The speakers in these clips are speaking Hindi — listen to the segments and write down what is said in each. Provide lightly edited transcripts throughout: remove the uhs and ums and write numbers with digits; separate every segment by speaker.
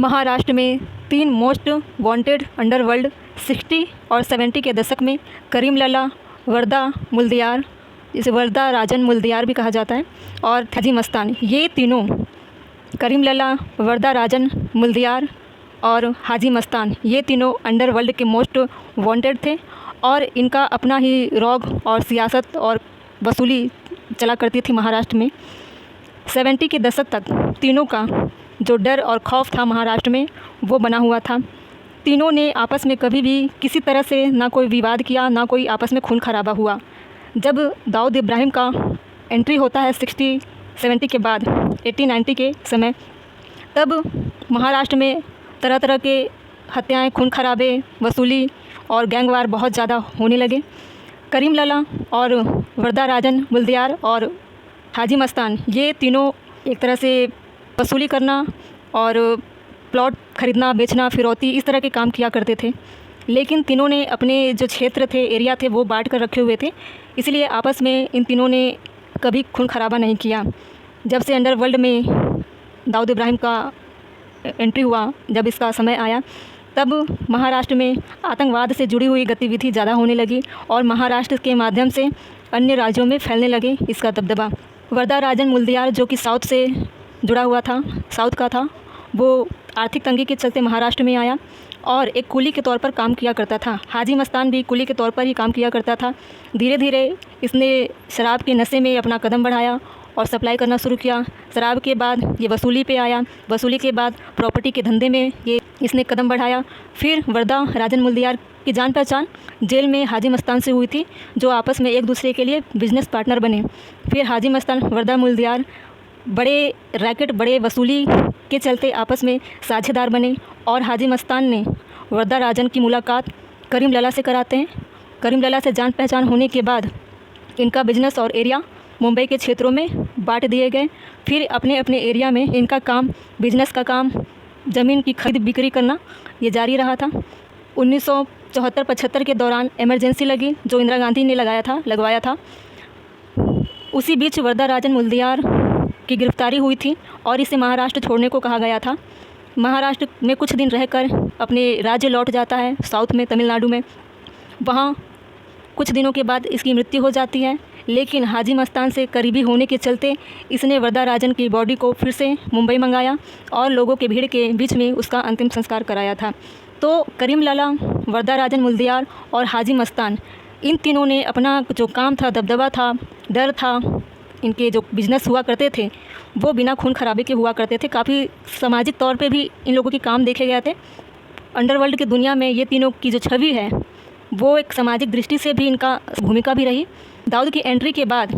Speaker 1: महाराष्ट्र में 3 मोस्ट वांटेड अंडरवर्ल्ड 60 और 70 के दशक में करीम लला, वर्दा मुल्दियार, जिसे वर्दा राजन मुल्दियार भी कहा जाता है, और हाजी मस्तान, ये तीनों करीम लला, वर्दा राजन मुल्दियार और हाजी मस्तान, ये तीनों अंडरवर्ल्ड के मोस्ट वांटेड थे और इनका अपना ही रौब और सियासत और वसूली चला करती थी महाराष्ट्र में। 70 के दशक तक तीनों का जो डर और खौफ था महाराष्ट्र में वो बना हुआ था। तीनों ने आपस में कभी भी किसी तरह से ना कोई विवाद किया, ना कोई आपस में खून खराबा हुआ। जब दाऊद इब्राहिम का एंट्री होता है 60-70 के बाद 80-90 के समय, तब महाराष्ट्र में तरह तरह के हत्याएं, खून खराबे, वसूली और गैंगवार बहुत ज़्यादा होने लगे। करीम लला और वर्दा राजन मुल्दियार और हाजी मस्तान, ये तीनों एक तरह से वसूली करना और प्लॉट खरीदना, बेचना, फिरौती, इस तरह के काम किया करते थे। लेकिन तीनों ने अपने जो क्षेत्र थे, एरिया थे, वो बांट कर रखे हुए थे, इसलिए आपस में इन तीनों ने कभी खून खराबा नहीं किया। जब से अंडरवर्ल्ड में दाऊद इब्राहिम का एंट्री हुआ, जब इसका समय आया, तब महाराष्ट्र में आतंकवाद से जुड़ी हुई गतिविधि ज़्यादा होने लगी और महाराष्ट्र के माध्यम से अन्य राज्यों में फैलने लगे इसका दबदबा। वर्दा राजन मुल्दियार, जो कि साउथ से जुड़ा हुआ था, साउथ का था, वो आर्थिक तंगी के चलते महाराष्ट्र में आया और एक कुली के तौर पर काम किया करता था। हाजी मस्तान भी कुली के तौर पर ही काम किया करता था। धीरे धीरे इसने शराब के नशे में अपना कदम बढ़ाया और सप्लाई करना शुरू किया। शराब के बाद ये वसूली पे आया, वसूली के बाद प्रॉपर्टी के धंधे में ये इसने कदम बढ़ाया। फिर वर्दा राजन मुल्दियार की जान पहचान जेल में हाजी मस्तान से हुई थी, जो आपस में एक दूसरे के लिए बिजनेस पार्टनर बने। फिर हाजी मस्तान, वर्दा मुल्दियार बड़े रैकेट, बड़े वसूली के चलते आपस में साझेदार बने और हाजी मस्तान ने वर्दा राजन की मुलाकात करीम लला से कराते हैं। करीम लला से जान पहचान होने के बाद इनका बिजनेस और एरिया मुंबई के क्षेत्रों में बांट दिए गए। फिर अपने अपने एरिया में इनका काम, बिजनेस का काम, ज़मीन की खरीद बिक्री करना, ये जारी रहा था। 1974-75 के दौरान इमरजेंसी लगी, जो इंदिरा गांधी ने लगवाया था। उसी बीच वर्दा राजन मुल्दियार की गिरफ्तारी हुई थी और इसे महाराष्ट्र छोड़ने को कहा गया था। महाराष्ट्र में कुछ दिन रहकर अपने राज्य लौट जाता है, साउथ में, तमिलनाडु में। वहाँ कुछ दिनों के बाद इसकी मृत्यु हो जाती है, लेकिन हाजी मस्तान से करीबी होने के चलते इसने वर्दा राजन की बॉडी को फिर से मुंबई मंगाया और लोगों के भीड़ के बीच में उसका अंतिम संस्कार कराया था। तो करीम लला, वर्दा राजन मुल्दियार और हाजी मस्तान, इन तीनों ने अपना जो काम था, दबदबा था, डर था, इनके जो बिज़नेस हुआ करते थे वो बिना खून खराबे के हुआ करते थे। काफ़ी सामाजिक तौर पे भी इन लोगों के काम देखे गए थे। अंडरवर्ल्ड की दुनिया में ये तीनों की जो छवि है वो एक सामाजिक दृष्टि से भी इनका भूमिका भी रही। दाऊद की एंट्री के बाद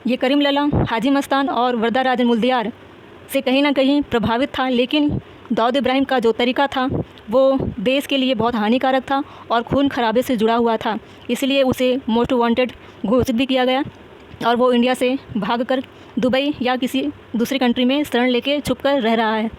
Speaker 1: ये करीम लला, हाजी मस्तान और वर्दा राजन मुल्दियार से कहीं ना कहीं प्रभावित था, लेकिन दाऊद इब्राहिम का जो तरीका था वो देश के लिए बहुत हानिकारक था और खून खराबे से जुड़ा हुआ था, इसलिए उसे मोस्ट वांटेड घोषित भी किया गया और वो इंडिया से भागकर दुबई या किसी दूसरी कंट्री में शरण लेके छुप कर रह रहा है।